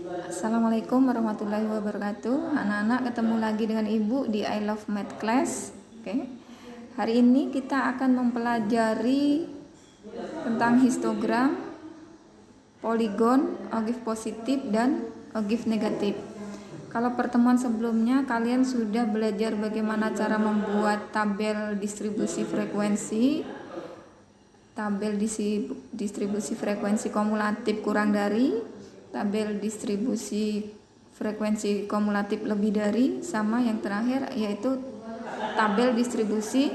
Assalamualaikum warahmatullahi wabarakatuh. Anak-anak, ketemu lagi dengan Ibu di I Love Math Class. Oke. Hari ini kita akan mempelajari tentang histogram, poligon, ogive positif dan ogive negatif. Kalau pertemuan sebelumnya kalian sudah belajar bagaimana cara membuat tabel distribusi frekuensi, tabel distribusi frekuensi kumulatif kurang dari, tabel distribusi frekuensi kumulatif lebih dari, sama yang terakhir yaitu tabel distribusi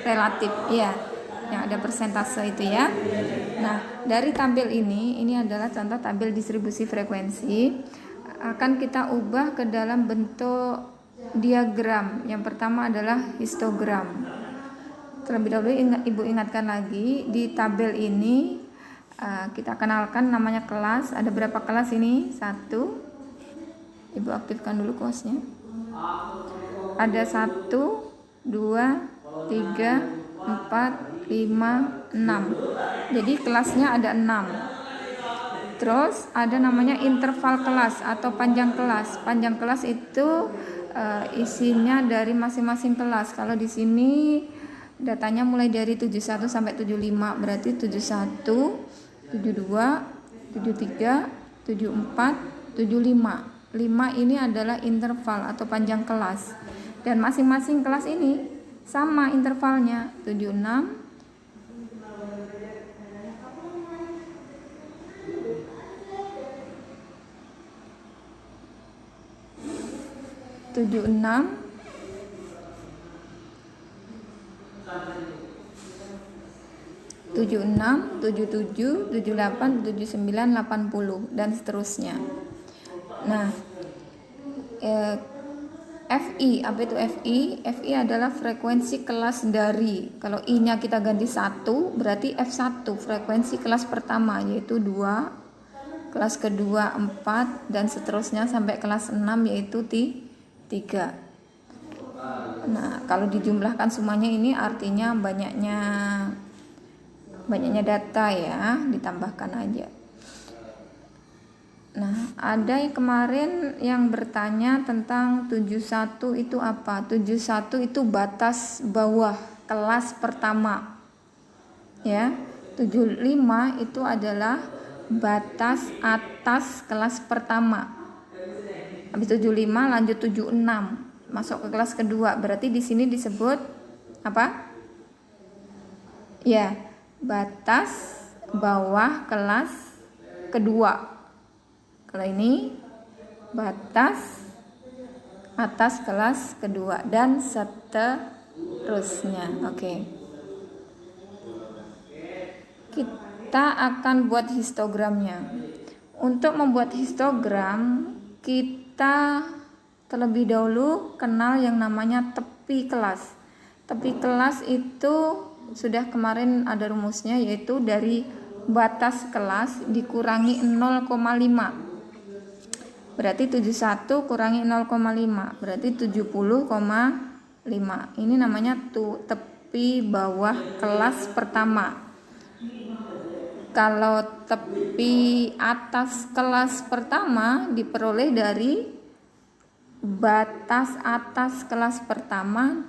relatif ya, yang ada persentase itu ya. Nah, dari tabel ini adalah contoh tabel distribusi frekuensi, akan kita ubah ke dalam bentuk diagram. Yang pertama adalah histogram. Terlebih dahulu Ibu ingatkan lagi, di tabel ini kita kenalkan namanya kelas. Ada berapa kelas ini? 1. Ibu aktifkan dulu kelasnya. Ada 1, 2, 3, 4, 5, 6. Jadi kelasnya ada 6. Terus ada namanya interval kelas atau panjang kelas. Panjang kelas itu isinya dari masing-masing kelas. Kalau di sini datanya mulai dari 71 sampai 75, berarti 71, 72, 73, 74, 75. 5 ini adalah interval atau panjang kelas. Dan masing-masing kelas ini sama intervalnya, 76, 76, 76, 77, 78, 79, 80 dan seterusnya. Nah, FI, apa itu FI? FI adalah frekuensi kelas dari, kalau I-nya kita ganti 1, berarti F1 frekuensi kelas pertama, yaitu 2, kelas kedua 4 dan seterusnya sampai kelas 6 yaitu 3. Nah, kalau dijumlahkan semuanya ini artinya banyaknya data ya, ditambahkan aja. Nah, ada yang kemarin yang bertanya tentang 71 itu apa? 71 itu batas bawah kelas pertama. Ya. 75 itu adalah batas atas kelas pertama. Habis 75 lanjut 76, masuk ke kelas kedua. Berarti di sini disebut apa? Ya, batas bawah kelas kedua. Kalau ini batas atas kelas kedua dan seterusnya. Oke. Kita akan buat histogramnya. Untuk membuat histogram, kita terlebih dahulu kenal yang namanya tepi kelas. Tepi kelas itu sudah kemarin ada rumusnya, yaitu dari batas kelas dikurangi 0,5. Berarti 71 kurangi 0,5 berarti 70,5. Ini namanya tepi bawah kelas pertama. Kalau tepi atas kelas pertama diperoleh dari batas atas kelas pertama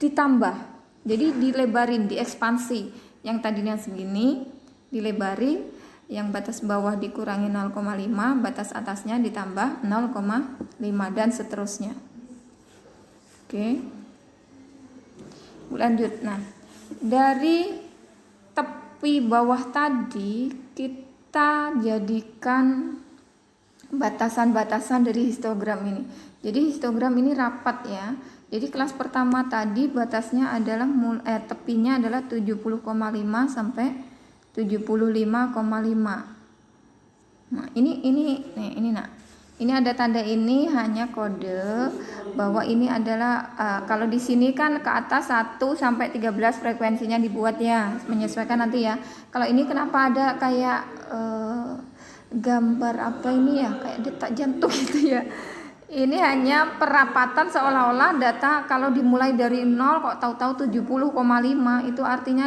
ditambah. Jadi dilebarin, diekspansi. Yang tadinya segini dilebari, yang batas bawah dikurangi 0,5, batas atasnya ditambah 0,5 dan seterusnya. Oke. Lanjut. Nah, dari tepi bawah tadi kita jadikan batasan-batasan dari histogram ini. Jadi histogram ini rapat ya. Jadi kelas pertama tadi batasnya adalah tepinya adalah 70,5 sampai 75,5. Nah, ini nak. Ini ada tanda ini hanya kode bahwa ini adalah kalau di sini kan ke atas 1 sampai 13 frekuensinya dibuat ya, menyesuaikan nanti ya. Kalau ini kenapa ada kayak gambar apa ini ya, kayak detak jantung gitu ya. Ini hanya perapatan, seolah-olah data kalau dimulai dari 0 kok tahu-tahu 70,5, itu artinya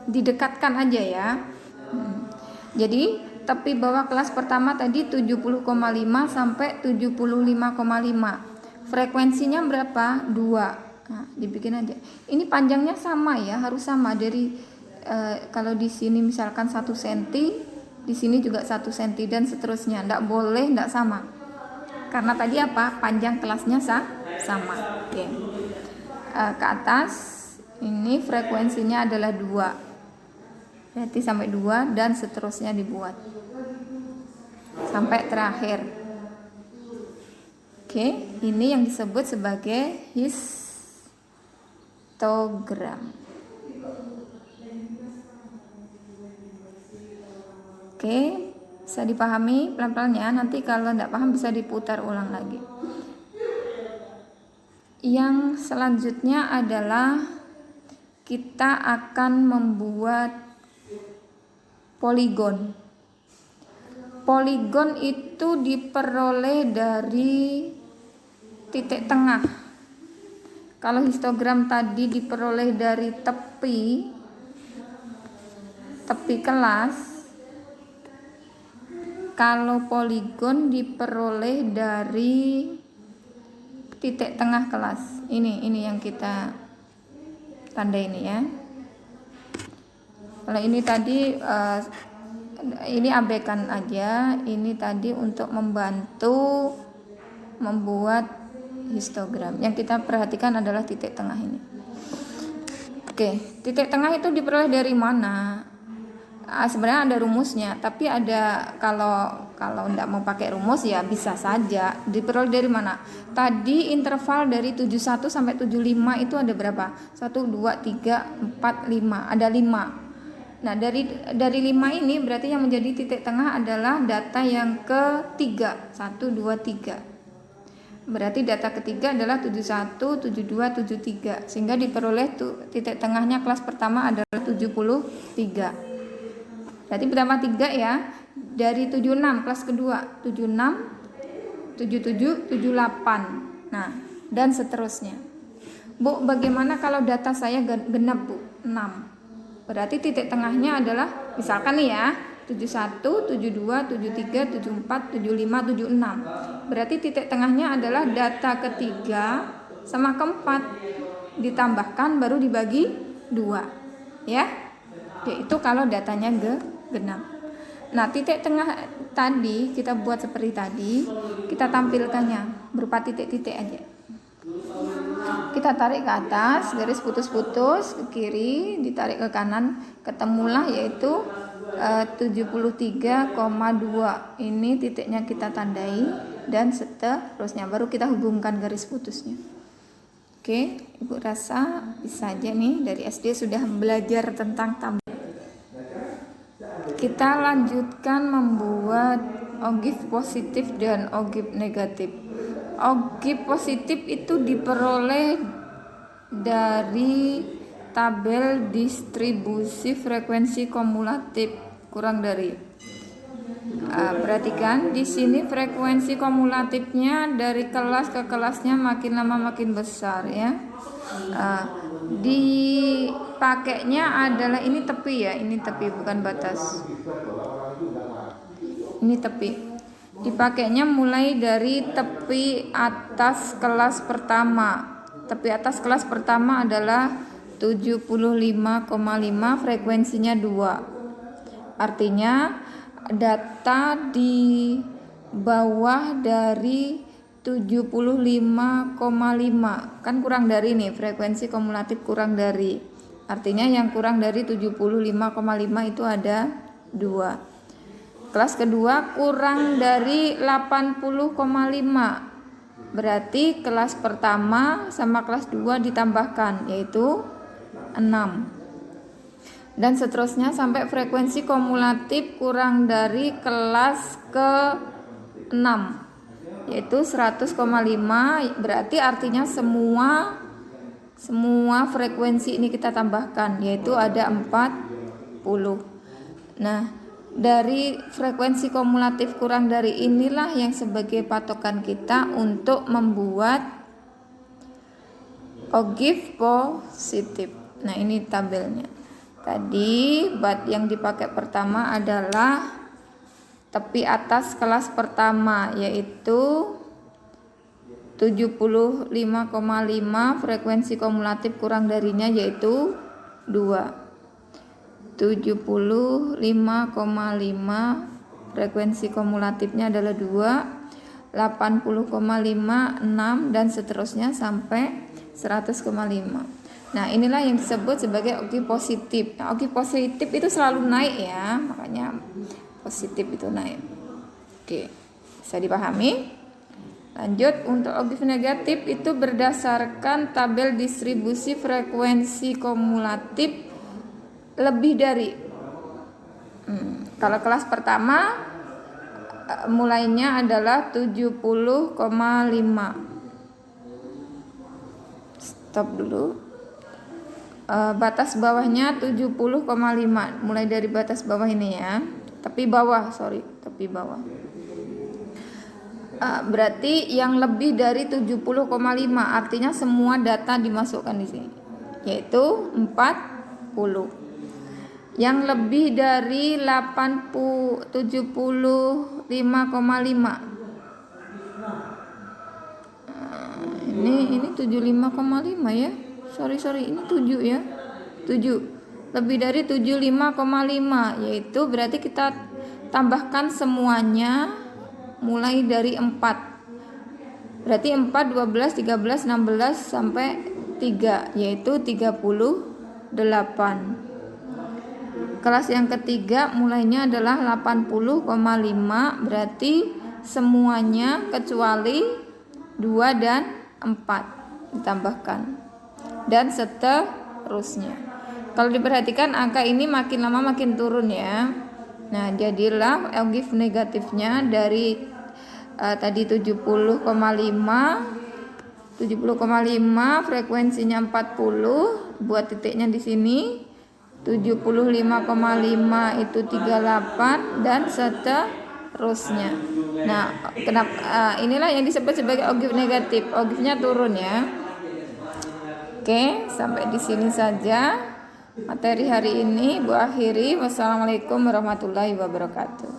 didekatkan aja ya. Jadi tepi bawah kelas pertama tadi 70,5 sampai 75,5. Frekuensinya berapa? 2. Nah, dibikin aja. Ini panjangnya sama ya, harus sama dari kalau di sini misalkan 1 cm, di sini juga 1 cm dan seterusnya. Enggak boleh enggak sama. Karena tadi apa? Panjang kelasnya sama. Oke. Ke atas ini frekuensinya adalah 2. Berarti sampai 2 dan seterusnya dibuat sampai terakhir. Oke, ini yang disebut sebagai histogram. Oke, bisa dipahami pelan-pelan ya. Nanti kalau tidak paham bisa diputar ulang lagi. Yang selanjutnya adalah kita akan membuat poligon. Poligon itu diperoleh dari titik tengah. Kalau histogram tadi diperoleh dari tepi kelas, kalau poligon diperoleh dari titik tengah kelas. Ini yang kita tanda ini ya. Kalau ini tadi ini abaikan aja. Ini tadi untuk membantu membuat histogram. Yang kita perhatikan adalah titik tengah ini. Oke, titik tengah itu diperoleh dari mana? Sebenarnya ada rumusnya, tapi ada kalau enggak mau pakai rumus ya bisa saja. Diperoleh dari mana? Tadi interval dari 71 sampai 75 itu ada berapa? 1 2 3 4 5. Ada 5. Nah, dari 5 ini berarti yang menjadi titik tengah adalah data yang ketiga, 1 2 3. Berarti data ketiga adalah 71, 72, 73. Sehingga diperoleh titik tengahnya kelas pertama adalah 73. Berarti pertama 3 ya. Dari 76 kelas kedua 76, 77, 78. Nah, dan seterusnya. Bu, bagaimana kalau data saya genap, Bu? 6. Berarti titik tengahnya adalah misalkan nih ya 71, 72, 73, 74, 75, 76. Berarti titik tengahnya adalah data ketiga sama keempat ditambahkan baru dibagi 2 ya. Yaitu kalau datanya genap. Nah, titik tengah tadi kita buat seperti tadi, kita tampilkannya berupa titik-titik aja. Kita tarik ke atas, garis putus-putus ke kiri, ditarik ke kanan, ketemulah yaitu 73,2. Ini titiknya kita tandai dan seterusnya baru kita hubungkan garis putusnya. Oke, Ibu rasa bisa aja nih, dari SD sudah belajar tentang tabel. Kita lanjutkan membuat ogive positif dan ogive negatif. Ogive positif itu diperoleh dari tabel distribusi frekuensi kumulatif kurang dari. Perhatikan di sini frekuensi kumulatifnya dari kelas ke kelasnya makin lama makin besar ya. Dipakainya adalah ini tepi ya, ini tepi bukan batas. Ini tepi. Dipakainya mulai dari tepi atas kelas pertama. Tepi atas kelas pertama adalah 75,5, frekuensinya 2. Artinya data di bawah dari 75,5 kan kurang dari nih, frekuensi kumulatif kurang dari. Artinya yang kurang dari 75,5 itu ada 2. Kelas kedua kurang dari 80,5. Berarti kelas pertama sama kelas 2 ditambahkan yaitu 6. Dan seterusnya sampai frekuensi kumulatif kurang dari kelas ke-6 yaitu 100,5. Berarti artinya semua frekuensi ini kita tambahkan yaitu ada 40. Nah, dari frekuensi kumulatif kurang dari inilah yang sebagai patokan kita untuk membuat ogive positif. Nah, ini tabelnya. Tadi bat yang dipakai pertama adalah tepi atas kelas pertama, yaitu 75,5, frekuensi kumulatif kurang darinya yaitu 2. 75,5, frekuensi kumulatifnya adalah 2, 80,5, 6, dan seterusnya sampai 100,5. Nah, inilah yang disebut sebagai ogi positif. Nah, ogi positif itu selalu naik ya, makanya positif itu naik. Oke, bisa dipahami? Lanjut, untuk ogi negatif itu berdasarkan tabel distribusi frekuensi kumulatif lebih dari. Kalau kelas pertama mulainya adalah 70,5. Stop dulu. Batas bawahnya 70,5, mulai dari batas bawah ini ya, tepi bawah. Berarti yang lebih dari 70,5 artinya semua data dimasukkan di sini, yaitu 40. Yang lebih dari 75,5, ini 75,5 ya. Sorry, ini 7 ya. 7. Lebih dari 75,5, yaitu berarti kita tambahkan semuanya mulai dari 4. Berarti 4, 12, 13, 16 sampai 3, yaitu 38. Kelas yang ketiga mulainya adalah 80,5, berarti semuanya kecuali 2 dan 4 ditambahkan, dan seterusnya. Kalau diperhatikan angka ini makin lama makin turun ya. Nah, jadilah ogi negatifnya dari tadi 70,5, frekuensinya 40, buat titiknya di sini. 75,5 itu 38 dan seterusnya. Nah, kenapa inilah yang disebut sebagai ogi negatif. Ogifnya turun ya. Oke, sampai di sini saja materi hari ini. Bu akhiri. Wassalamualaikum warahmatullahi wabarakatuh.